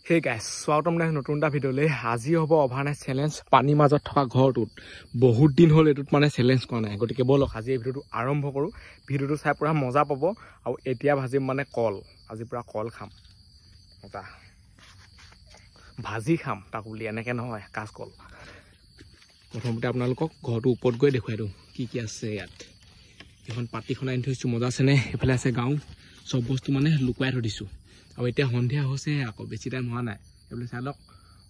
Hey guys, স্বাগতম নতুন এটা ভিডিওলে আজি হ'ব অভাৰনাইট চ্যালেঞ্জ পানী মাজত থকা ঘৰটোত বহুত দিন হ'ল এটুত মানে চ্যালেঞ্জ কৰা নাই গতিকে বলক আজি এই ভিডিওটো আৰম্ভ কৰো ভিডিওটো চাই পুৰা মজা পাব আৰু এতিয়া ভাজিম মানে কল আজি পুৰা কল খাম মজা ভাজি খাম তাক বুলি এনেকে নহয় কাঁচকল প্ৰথমতে আপোনালোকক ঘৰটো ওপৰত গৈ দেখুৱাই দিওঁ কি আছে ইয়াত এখন পাতিখন আনি থৈছো মজা আছে নে এফালে আছে গাঁও সব বস্তু মানে লুকুৱাই থৈ দিছো আৰু এতিয়া সন্ধিয়া হৈছে আকৌ বেছি টাইম হোৱা নাই এফালে চালক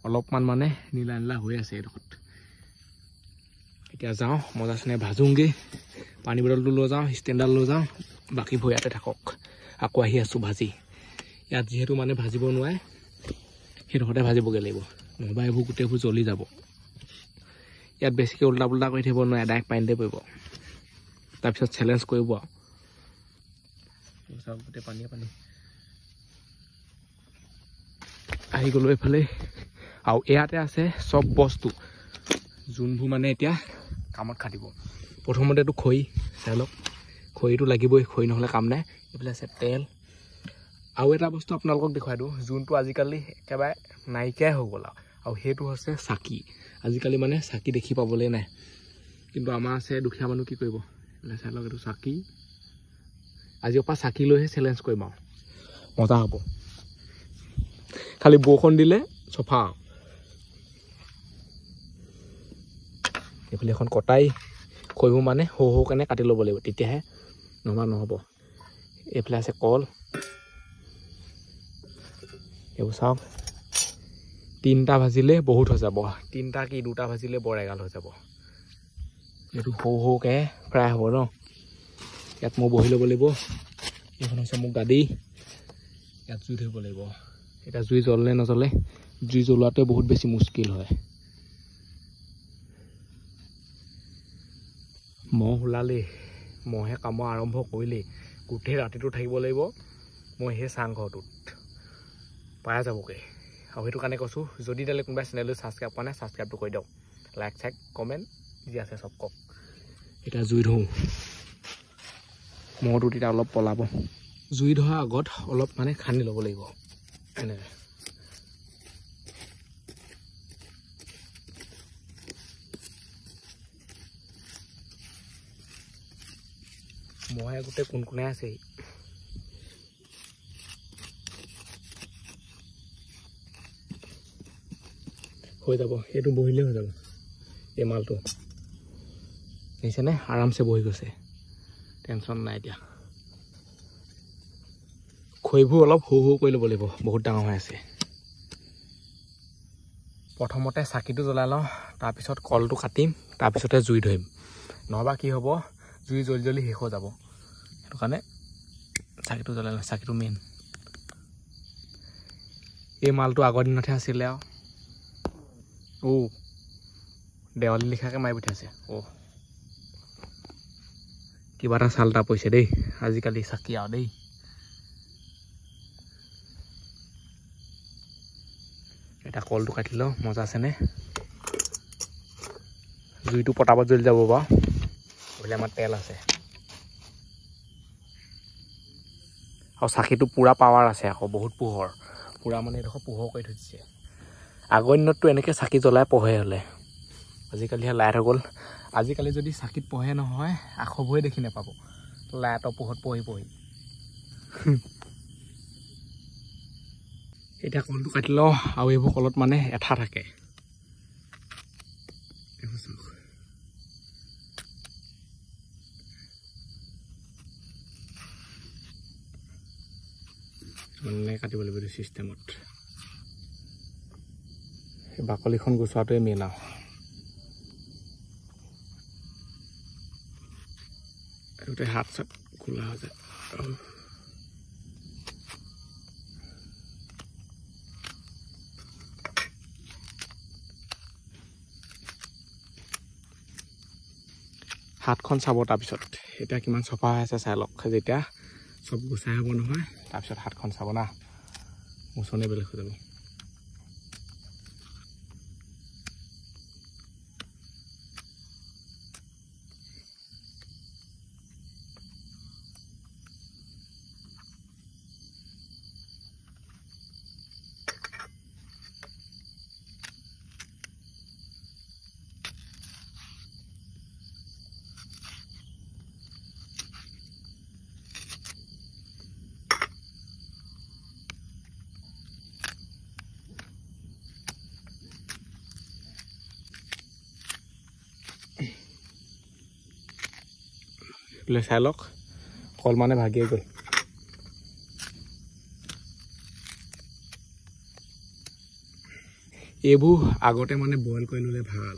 অলপমান মানে নীলা নীলা হৈ আছে এডখত এতিয়া যাওঁ মজা আছে নে ভাজুংগে পানী বটলটো লৈ যাওঁ ষ্টেণ্ডাৰ লৈ যাওঁ বাকি ভয়াতে থাকক আকৌ আহি আছো ভাজি ইয়াত যেহেতু মানে ভাজিব নোৱাৰে হেৰহতে ভাজিবগে লাগিব নহবা এইবোৰ গোটেইবোৰ জ্বলি যাব ইয়াত বেছিকে উল্টা পুল্টা কৰি থাকিব নোৱাৰে ডাইৰেক্ট পানীতে পৰিব তাৰপিছত চ্যালেঞ্জ কৰিব সব গোটেই পানী আহি গলো এফালে আৰু ইয়াতে আছে সব বস্তু যোনবোৰ মানে এতিয়া কামত খাটিব প্ৰথমতেটো খই চালক খইটো লাগিবই খই নহলে কাম নাই এফালে আছে তেল আৰু এটা বস্তু আপোনালোকক দেখুৱাই দিওঁ যোনটো আজিকালি একেবাৰে নাইকিয়াই হৈ গ'ল আৰু সেইটো হৈছে চাকি আজিকালি মানে চাকি দেখি পাবলৈ নাই কিন্তু আমাৰ আছে দুখীয়া মানুহ কি কৰিব এফালে চালক এইটো চাকি আজিৰ পৰা চাকি লৈহে চ্যালেঞ্জ কৰিম আৰু মজা হ'ব খালি বৰষুণ দিলে চফা এইফালে এখন কটাই খইবোৰ মানে সৌ কাৰণে কাটি ল'ব লাগিব তেতিয়াহে নহ'ব এইফালে আছে কল এইবোৰ চাওক তিনটা ভাজিলে বহুত হৈ যাব তিনটা কি দুটা ভাজিলে বৰ এগাল হৈ যাব এইটো সৌকে ফ্ৰাই হ'ব ন ইয়াত মই বহি ল'ব লাগিব এইখন হৈছে মোৰ গাড়ী ইয়াত জুই ধৰিব লাগিব এটা জুই জ্বলে নজ্বলে জুই জ্বলোৱাটো বহুত বেছি মুস্কিল হয় মহ ওলালে মহে কাম আৰম্ভ কৰিলে গোটেই ৰাতিটো থাকিব লাগিব মই সেই চাংঘৰটোত পাই যাবগে আৰু সেইটো কাৰণে কৈছো যদি তালে কোনোবা চেনেলটো সাবস্ক্ৰাইব কৰা নাই সাবস্ক্ৰাইবটো কৰি দিয়ক লাইক চাইক কমেন্ট যি আছে সব কক এটা জুই ধৰো মহটো তেতিয়া অলপ পলাব জুই ধৰা আগত অলপ মানে খানি ল'ব লাগিব এনে মহে গোটেই কোন আছে হৈ যাব এইটো বহিলে হৈ যাব এই মালটো নিছেনে আৰামছে বহি গৈছে টেনচন নাই এতিয়া খইবোৰ অলপ সৌ কৰি ল'ব লাগিব বহুত ডাঙৰ হৈ আছে প্ৰথমতে চাকিটো জ্বলাই লওঁ তাৰপিছত কলটো কাটিম তাৰপিছতে জুই ধৰিম নহবা কি হ'ব জুই জ্বলি শেষ হৈ যাব সেইটো কাৰণে চাকিটো জ্বলাই লওঁ চাকিটো মেইন এই মালটো আগৰ দিনতহে আছিলে আৰু দেৱালী লিখাকে মাৰি পঠিয়াইছে কিবা এটা চালটা পইছে দেই আজিকালি চাকি আৰু দেই এটা কলটো কাটি লওঁ মজা আছে নে জুইটো পটাপট জ্বলি যাব বাৰু বোলে আমাৰ তেল আছে আৰু চাকিটো পুৰা পাৱাৰ আছে আকৌ বহুত পোহৰ পুৰা মানে এডোখৰ পোহৰ কৰি থৈ দিছে আগৰ দিনততো এনেকৈ চাকি জ্বলাই পঢ়ে হ'লে আজিকালিহে লাইট হৈ গ'ল আজিকালি যদি চাকিত পঢ়ে নহয় আখবোৰে দেখি নাপাব লাইটৰ পোহৰত পঢ়ি এতিয়া কলটো কাটি লওঁ আৰু এইবোৰ কলত মানে এঠা থাকে মানে কাটিব লাগিব চিষ্টেমত বাকলিখন গুচোৱাটোৱে মেইন আৰু হাত চাত খোলা হৈ যায় হাতখন চাব তাৰপিছত এতিয়া কিমান চফা হৈ আছে চাই লওক যেতিয়া চব গুচাই হ'ব নহয় তাৰপিছত হাতখন চাব না মোচনে বেলেগ হৈ যাব বোলে চাই লওক কল মানে ভাগিয়ে গ'ল এইবোৰ আগতে মানে বইল কৰি ল'লে ভাল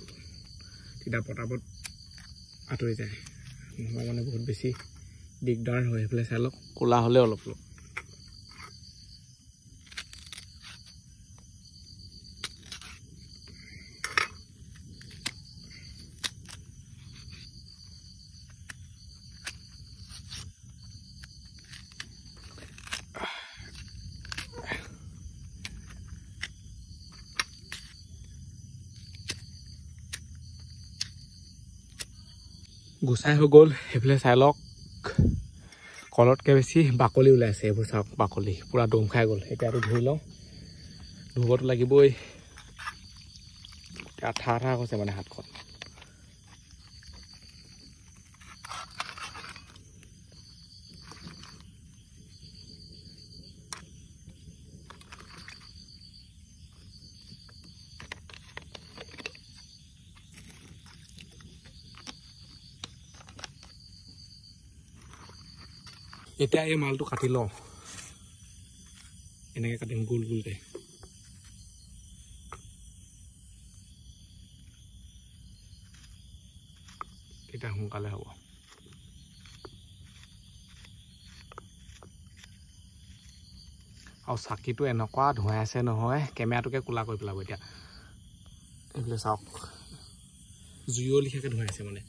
তেতিয়া পটাপট আঁতৰি যায় নহ'লে মানে বহুত বেছি দিগদাৰ হয় সেইফালে চাই লওক ক'লা হ'লে অলপ অলপ গুচাই হৈ গ'ল সেইফালে চাই লওক কলতকৈ বেছি বাকলি ওলাইছে এইবোৰ চাওক বাকলি পূৰা দম খাই গ'ল এতিয়াতো ধুই লওঁ ধুবতো লাগিবই আঠা আঠা হৈছে মানে হাতখন এতিয়া এই মালটো কাটি লওঁ এনেকৈ কাটিম গোল গোলকৈ তেতিয়া সোনকালে হ'ব আৰু চাকিটো এনেকুৱা ধুৱাই আছে নহয় কেমেৰাটোকে কোলা কৰি পেলাব এতিয়া এইফালে চাওক জুইও লিখাকৈ ধুৱাই আছে মানে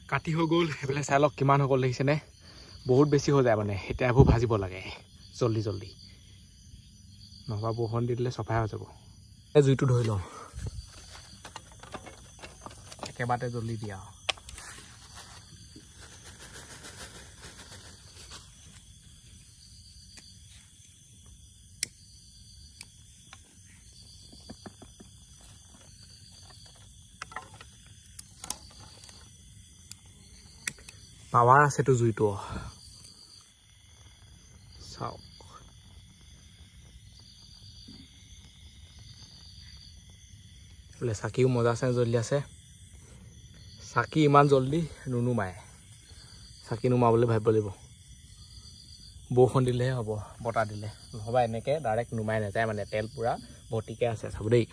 কাটি হৈ গ'ল সেইফালে চাই লওক কিমান হৈ গ'ল দেখিছেনে বহুত বেছি হৈ যায় মানে এতিয়া এইবোৰ ভাজিব লাগে জল্দি জল্দি নহবা বৰষুণ দি দিলে চফাই হৈ যাব জুইটো ধৰি লওঁ একেবাৰতে জল্দি দিয়া পাৱাৰ আছেতো জুইটো চাওক বোলে চাকিও মজা আছে জ্বলি আছে চাকি ইমান জল্দি নুনুমায় চাকি নুমাবলৈ ভাবিব লাগিব বৰষুণ দিলেহে হ'ব বতাহ দিলে নহ'বা এনেকৈ ডাইৰেক্ট নুমাই নাযায় মানে তেল পূৰা ভৰ্তিকৈ আছে চাব দেই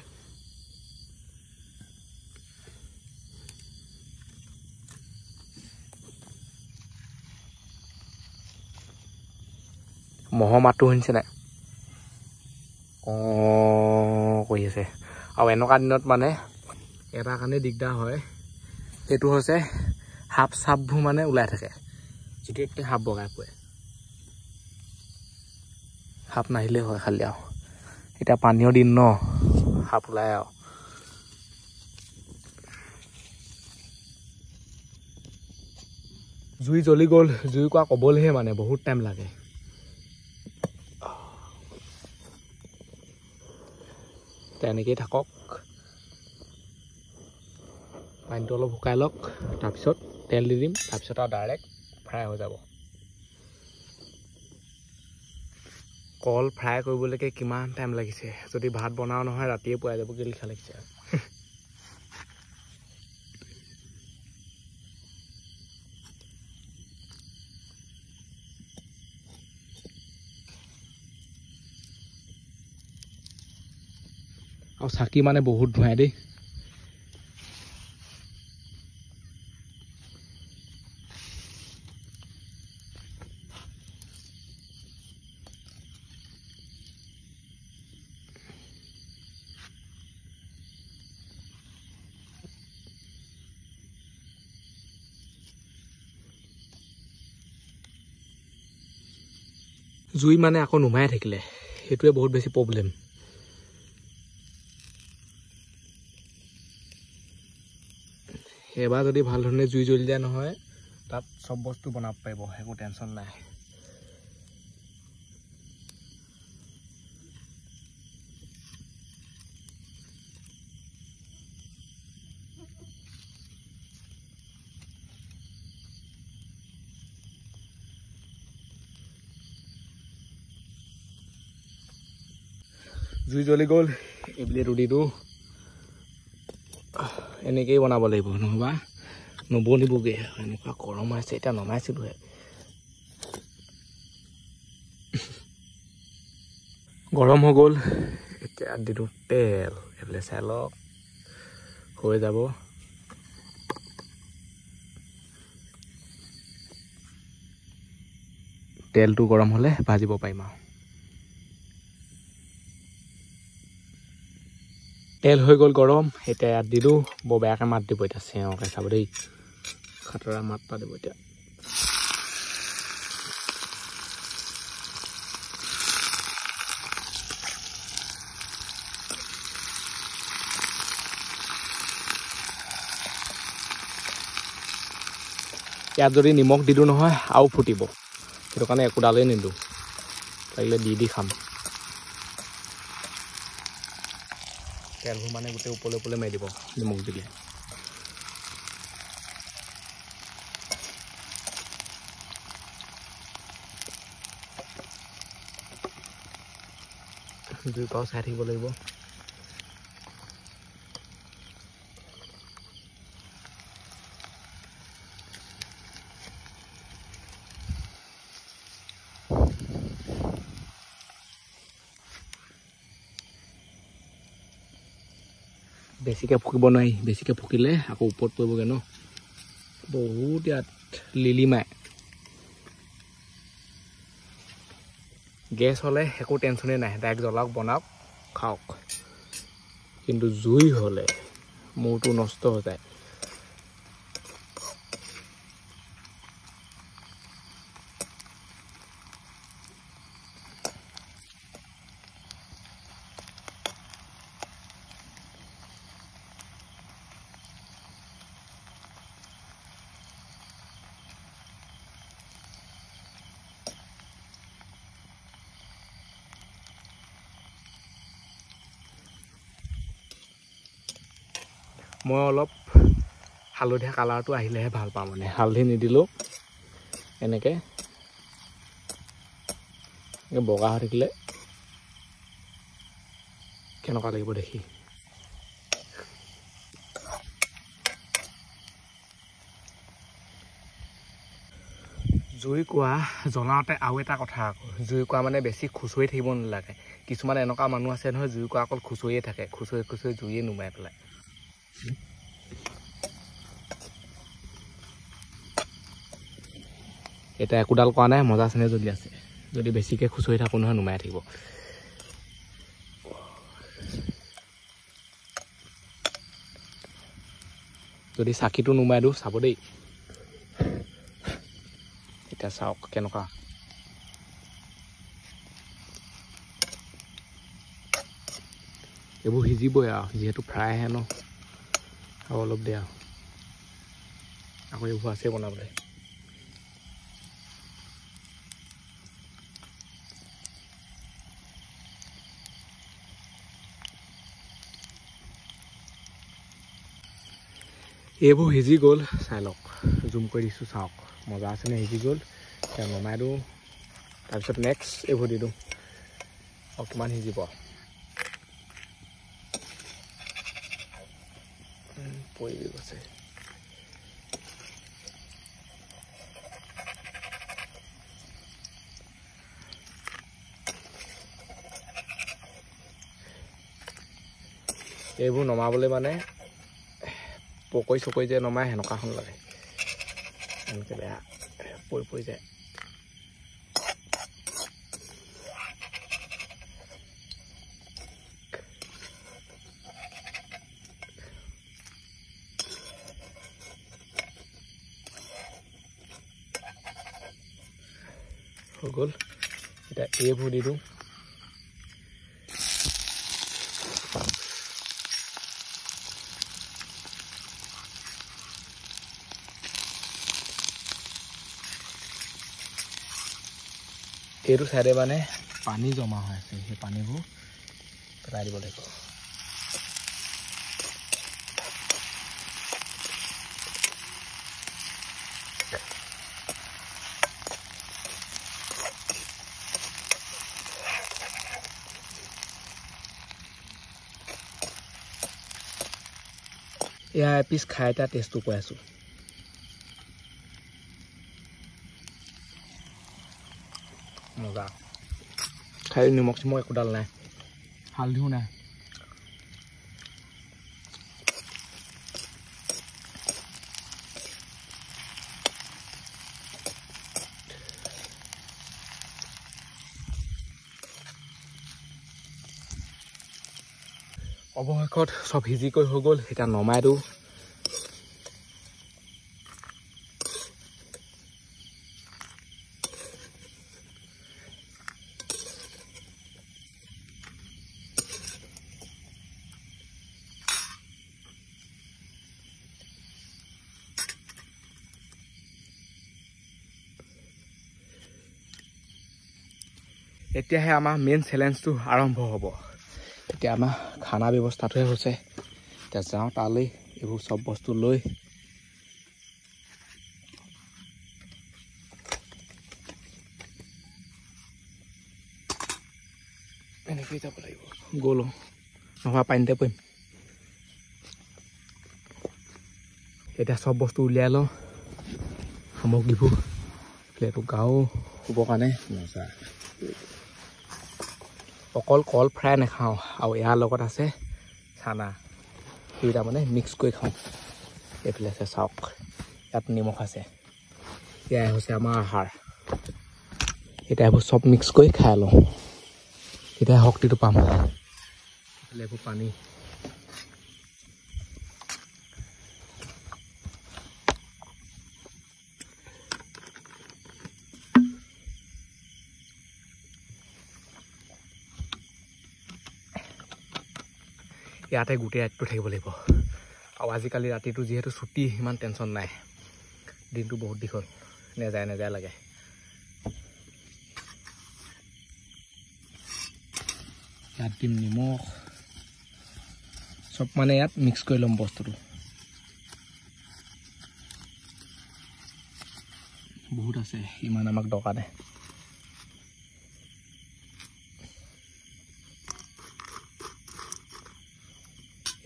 মহৰ মাতটো শুনিছে নাই কৰি আছে আৰু এনেকুৱা দিনত মানে এটা কাৰণে দিগদাৰ হয় সেইটো হৈছে সাপ চাপবোৰ মানে ওলাই থাকে যিটো এতিয়া সাপ বগাই পৰে সাপ নাহিলেই হয় খালি আৰু এতিয়া পানীৰ দিন ন সাপ ওলাই আৰু জুই জ্বলি গ'ল জুই কোৱা ক'বলৈহে মানে বহুত টাইম লাগে তেনেকেই থাকক পানীটো অলপ শুকাই লওক তাৰপিছত তেল দি দিম তাৰপিছত আৰু ডাইৰেক্ট ফ্ৰাই হৈ যাব কল ফ্ৰাই কৰিবলৈকে কিমান টাইম লাগিছে যদি ভাত বনাও নহয় ৰাতিয়ে পোৱাই যাব কি লিখা লাগিছে আৰু চাকি মানে বহুত ধুৱাই দেই জুই মানে আকৌ নুমাই থাকিলে সেইটোৱে বহুত বেছি প্ৰব্লেম এবাৰ যদি ভাল ধৰণে জুই জ্বলি যায় নহয় তাত সব বস্তু বনাব পাৰিব একো টেনশ্যন নাই জুই জ্বলি গ'ল এইবুলি ৰুটিটো এনেকেই বনাব লাগিব নহবা নবনিবগে এনেকুৱা গৰম আছে এতিয়া নমাইছিলোহে গৰম হৈ গ'ল এতিয়া দিলো তেল এইফালে চাই লওক হৈ যাব তেলটো গৰম হ'লে ভাজিব পাৰিম আৰু তেল হৈ গ'ল গৰম এতিয়া ইয়াত দিলো বৰ বেয়াকৈ মাত দিব এতিয়া চেওঁকৈ চাব দেই খাতৰা মাত এটা দিব এতিয়া ইয়াত যদি নিমখ দিলোঁ নহয় আৰু ফুটিব সেইটো কাৰণে একোডালেই নিদিওঁ লাগিলে দি খাম তেলবোৰ মানে গোটেই ওপৰলৈ ওপৰলৈ মাৰি দিব নিমখ দিলে জুই পাও চাই থাকিব লাগিব বেছিকৈ ফুকিব নোৱাৰি বেছিকৈ ফুকিলে আকৌ ওপৰত পৰিবগৈ ন বহুত ইয়াত লিলিমাই গেছ হ'লে একো টেনশ্যনেই নাই ডাইৰেক্ট জ্বলাওক বনাওক খাওক কিন্তু জুই হ'লে মূৰটো নষ্ট হৈ যায় মই অলপ হালধীয়া কালাৰটো আহিলেহে ভাল পাওঁ মানে হালধি নিদিলেও এনেকৈ বগা হৈ থাকিলে কেনেকুৱা লাগিব দেখি জুই কোৱা জ্বলাওঁতে আৰু এটা কথা আকৌ জুই কোৱা মানে বেছি খুচৰি থাকিব নালাগে কিছুমান এনেকুৱা মানুহ আছে নহয় জুই কোৱা অকল খুচৰিয়ে থাকে খুচৰি খুচৰি জুইয়ে নুমাই পেলাই এতিয়া একোডাল কৰা নাই মজা চেনে জ্বলি আছে যদি বেছিকৈ খুচৰি থাকোঁ নহয় নুমাই থাকিব যদি চাকিটো নুমাই দিওঁ চাব দেই এতিয়া চাওক কেনেকুৱা এইবোৰ সিজিবই আৰু যিহেতু ফ্ৰাই আহে ন আৰু অলপ দিয়া আকৌ এইবোৰ আছে বনাবলৈ এইবোৰ সিজি গ'ল চাই লওক জুম কৰি দিছোঁ চাওক মজা আছেনে সিজি গ'ল এতিয়া নমাই দিওঁ তাৰপিছত নেক্সট এইবোৰ দি দিওঁ আৰু কিমান সিজিব পৰি গৈছে এইবোৰ নমাবলৈ মানে পকৰি চকৰি যে নমাই সেনেকুৱাখন লাগে এনেকৈ বেয়া পৰি পৰি যায় হৈ গ'ল এতিয়া এইবোৰ দি দিওঁ এইটো চাইডে মানে পানী জমা হৈ আছে সেই পানীবোৰ পেলাই দিব লাগিব এয়া এপিচ খাই এটা টেষ্টটো কৈ আছোঁ মজা খাই নিমখ চিমখ একোডাল নাই হালধিও নাই অৱশেষত চব সিজিকৈ হৈ গ'ল এতিয়া নমাই দিওঁ এতিয়াহে আমাৰ মেইন চেলেঞ্জটো আৰম্ভ হ'ব এতিয়া আমাৰ খানা ব্যৱস্থাটোহে হৈছে এতিয়া যাওঁ তালৈ এইবোৰ চব বস্তু লৈ এনেকৈ যাব লাগিব গ'লো নহ'বা পানীতে পৰিম এতিয়া চব বস্তু উলিয়াই লওঁ সামগ্ৰীবোৰ এইটো গাও শুবৰ কাৰণে মজা অকল কল ফ্ৰাই নাখাওঁ আৰু ইয়াৰ লগত আছে চানা দুইটা মানে মিক্স কৰি খাওঁ এইফালে আছে চাওক ইয়াত নিমখ আছে এয়াই হৈছে আমাৰ আহাৰ এতিয়া এইবোৰ চব মিক্স কৰি খাই লওঁ এতিয়া শক্তিটো পাম এইফালে এইবোৰ পানী ইয়াতে গোটেই ৰাতিটো থাকিব লাগিব আৰু আজিকালি ৰাতিটো যিহেতু ছুটি ইমান টেনশ্যন নাই দিনটো বহুত দীঘল নেযায় নেযায় লাগে ইয়াত দিম নিমখ চব মানে ইয়াত মিক্স কৰি ল'ম বস্তুটো বহুত আছে ইমান আমাক দৰকাৰ নাই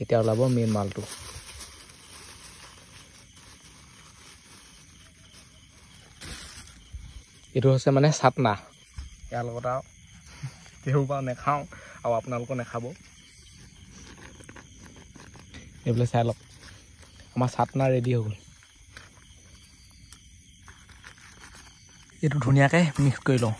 এতিয়া ওলাব মেইন মালটো এইটো হৈছে মানে চাটনা ইয়াৰ লগত আৰু কেহু বাৰু নাখাওঁ আৰু আপোনালোকেও নাখাব এইবিলাক চাই লওক আমাৰ চাটনা ৰেডি হৈ গ'ল এইটো ধুনীয়াকৈ মিক্স কৰি লওঁ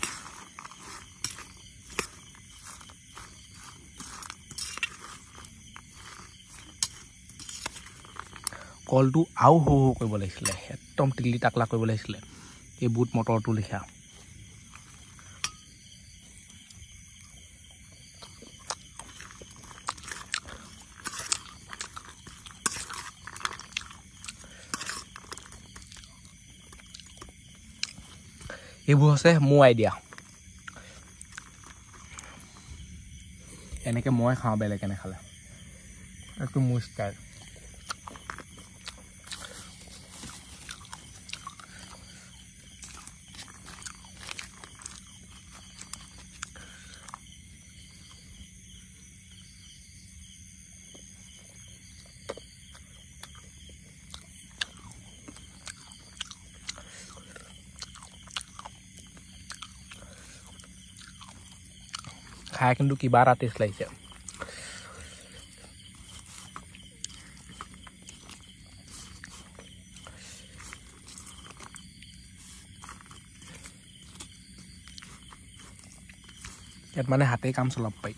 কলটো আৰু সৰু সৰু কৰিব লাগিছিলে একদম টিলি টাকলা কৰিব লাগিছিলে এই বুট মটৰটো লিখা এইবোৰ হৈছে মোৰ আইডিয়া এনেকৈ মই খাওঁ বেলেগে নাখালে এইটো মোৰ ষ্টাইল খাই কিন্তু কিবা এটা টেষ্ট লাগিছে ইয়াত মানে হাতেই কাম চলাব পাৰি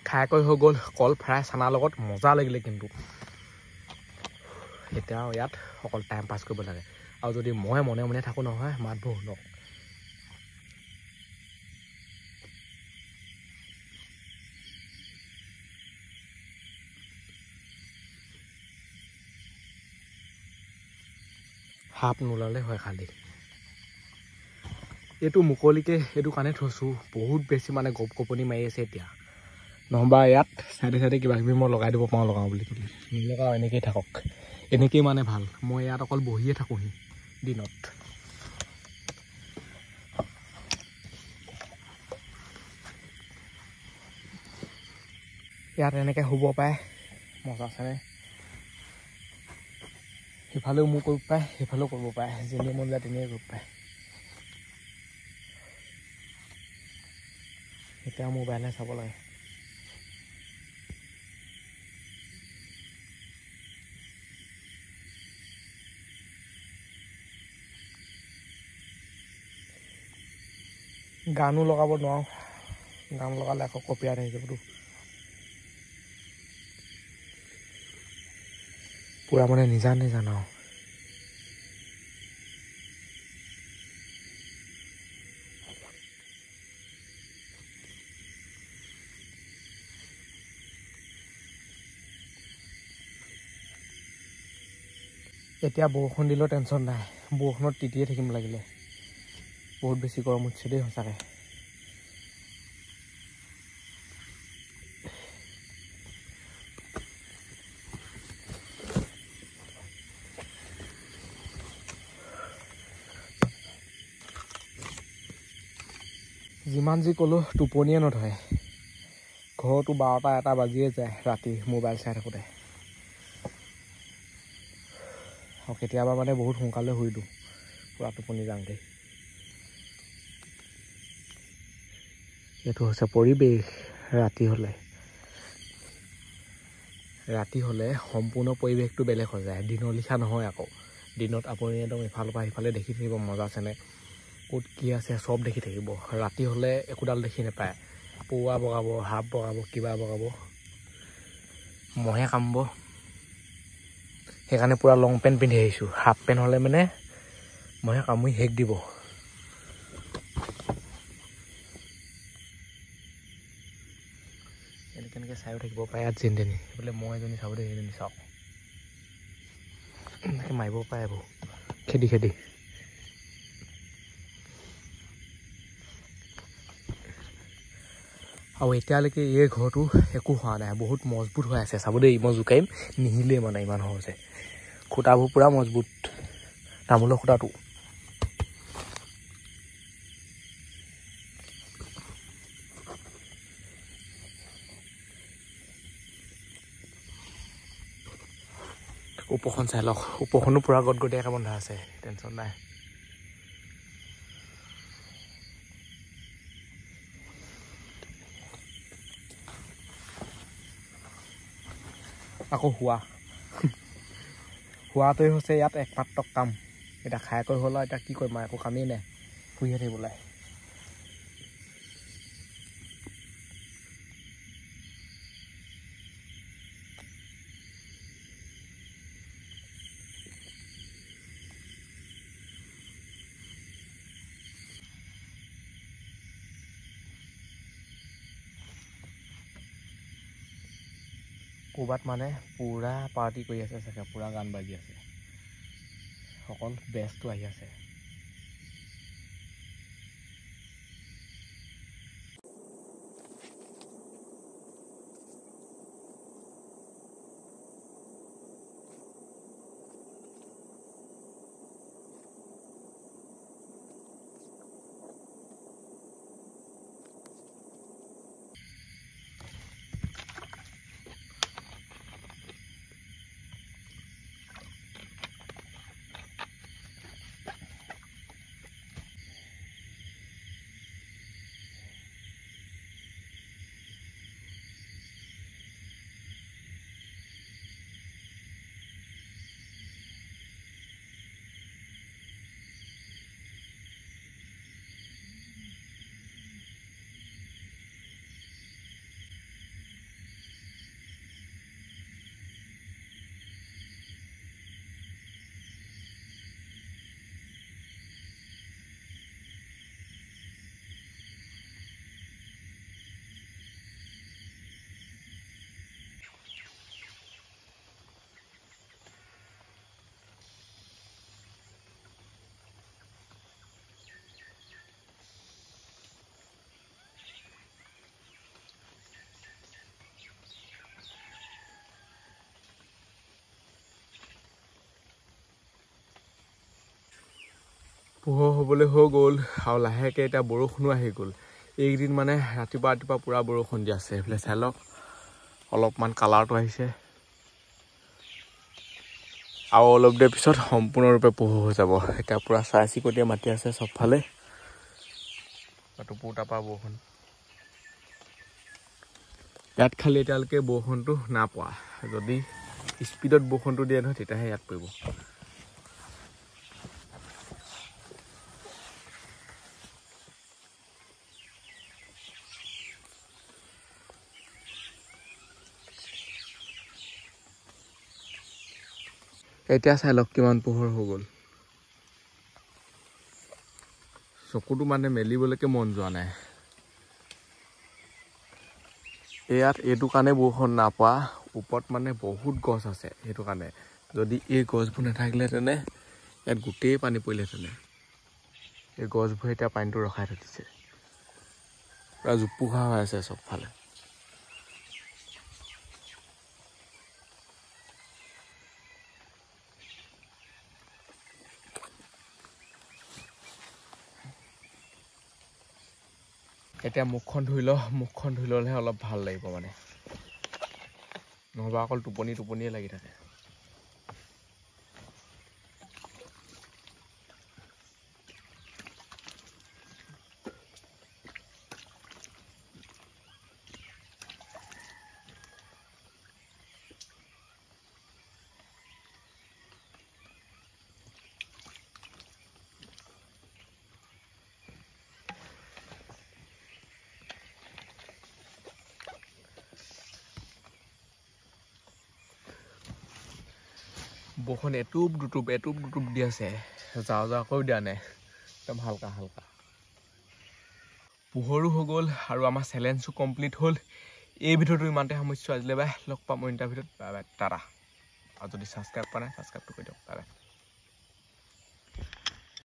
খাই কৈ হৈ গ'ল কল ফ্ৰাই চানাৰ লগত মজা লাগিলে কিন্তু এতিয়া ইয়াত অকল টাইম পাছ কৰিব লাগে আৰু যদি মই মনে মনে থাকোঁ নহয় মাতবোৰ শুনক সাপ নোলালে হয় খালি এইটো মুকলিকে এইটো কাৰণে থৈছোঁ বহুত বেছি মানে গপ গপনি মাৰি আছে এতিয়া নহবা ইয়াত চাইডে চাইডে কিবা কিবি মই লগাই দিব পাৰোঁ লগাওঁ বুলি ক'লে নলগাওঁ এনেকেই থাকক এনেকেই মানে ভাল মই ইয়াত অকল বহিয়ে থাকোঁহি দিনত ইয়াত এনেকৈ শুব পাৰে মজা আছে সিফালেও মোৰ কৰিব পাৰে সিফালেও কৰিব পাৰে যেনে মন যায় তেনেকৈ কৰিব পাৰে এতিয়া মোবাইলহে চাব লাগে গানো লগাব নোৱাৰোঁ গান লগালে আকৌ কপিয়াত আহি যাবতো পূৰা মানে নিজান আৰু এতিয়া বৰষুণ দিলেও টেনশ্যন নাই বৰষুণত তিতিয়ে থাকিম লাগিলে বহুত বেছি গৰম উঠিছে দেই সঁচাকৈ যিমান যি ক'লোঁ টোপনিয়ে নধৰে ঘৰতো 12টা 1টা বাজিয়ে যায় ৰাতি মোবাইল চাই থাকোঁতে আৰু কেতিয়াবা মানে বহুত সোনকালে শুই দিওঁ পূৰা টোপনি যাওঁতে এইটো হৈছে পৰিৱেশ ৰাতি হ'লে সম্পূৰ্ণ পৰিৱেশটো বেলেগ হৈ যায় দিনৰ লিখা নহয় আকৌ দিনত আপুনি একদম ইফালৰ পৰা সিফালে দেখি থাকিব মজা আছেনে ক'ত কি আছে চব দেখি থাকিব ৰাতি হ'লে একোডাল দেখি নাপায় পৌৱা বগাব সাপ বগাব কিবা বগাব মহে কামুৰিব সেইকাৰণে পূৰা লং পেণ্ট পিন্ধি আহিছোঁ হাফ পেণ্ট হ'লে মানে মহে কামুৰি শেষ দিব এনেকৈ চাইও থাকিব পাৰে ইয়াত যেনি বোলে মই এজনী চাব দেই সেইজনী চাওক এনেকৈ মাৰিব পাৰে এইবোৰ খেদি আৰু এতিয়ালৈকে এই ঘৰটো একো হোৱা নাই বহুত মজবুত হৈ আছে চাব দেই মই জোকাৰিম নিহিলেই মানে ইমান সহজে খুটাবোৰ পূৰা মজবুত তামোলৰ খুটাটো ওপৰখন চাই লওক ওপৰখনো পূৰা গটগটীয়াকৈ বন্ধা আছে টেনশ্যন নাই আকৌ শোৱাটোৱে হৈছে ইয়াত একমাত্ৰ কাম এতিয়া খাই কৈ হ'ল আৰু এতিয়া কি কৰিম একো কামেই নাই শুইহে থাকিব লাগে ক'ৰবাত মানে পূৰা পাৰ্টি কৰি আছে চাগে পূৰা গান বাজি আছে অকল বেছটো আহি আছে পোহৰ হ'বলৈ হৈ গ'ল আৰু লাহেকৈ এতিয়া বৰষুণো আহি গ'ল এইকেইদিন মানে ৰাতিপুৱা পুৰা বৰষুণ দি আছে এইফালে চাই লওক অলপমান কালাৰটো আহিছে আৰু অলপ দেৰি পিছত সম্পূৰ্ণৰূপে পোহৰ হৈ যাব এতিয়া পুৰা চাই চিকটিয়ে মাতি আছে চবফালে টুপুৰ টাপা বৰষুণ ইয়াত খালি এতিয়ালৈকে বৰষুণটো নাপোৱা যদি স্পীডত বৰষুণটো দিয়ে নহয় তেতিয়াহে ইয়াত পৰিব এতিয়া চাই লওক কিমান পোহৰ হৈ গ'ল চকুটো মানে মেলিবলৈকে মন যোৱা নাই ইয়াত এইটো কাৰণে বৰষুণ নাপোৱা ওপৰত মানে বহুত গছ আছে সেইটো কাৰণে যদি এই গছবোৰ নাথাকিলেহেঁতেনে ইয়াত গোটেই পানী পৰিলেহেঁতেনে এই গছবোৰ এতিয়া পানীটো ৰখাই থৈ দিছে পুৰা জোপোহা হৈ আছে চবফালে এতিয়া মুখখন ধুই ল'লেহে অলপ ভাল লাগিব মানে নহ'বা অকল টোপনিয়ে লাগি থাকে বৰষুণ এটুপ দুটুপ দি আছে যাওঁকৈ দিয়া নাই একদম হালকা পোহৰো হৈ গ'ল আৰু আমাৰ চেলেঞ্জটো কমপ্লিট হ'ল এই ভিডিঅ'টো ইমানতে সামৰিছোঁ আজিলৈ বাই লগ পাম ইণ্টাৰভিউত বাই টাটা আৰু যদি ছাবস্ক্ৰাইব কৰা নাই ছাবস্ক্ৰাইবটো কৰি দিয়ক বাই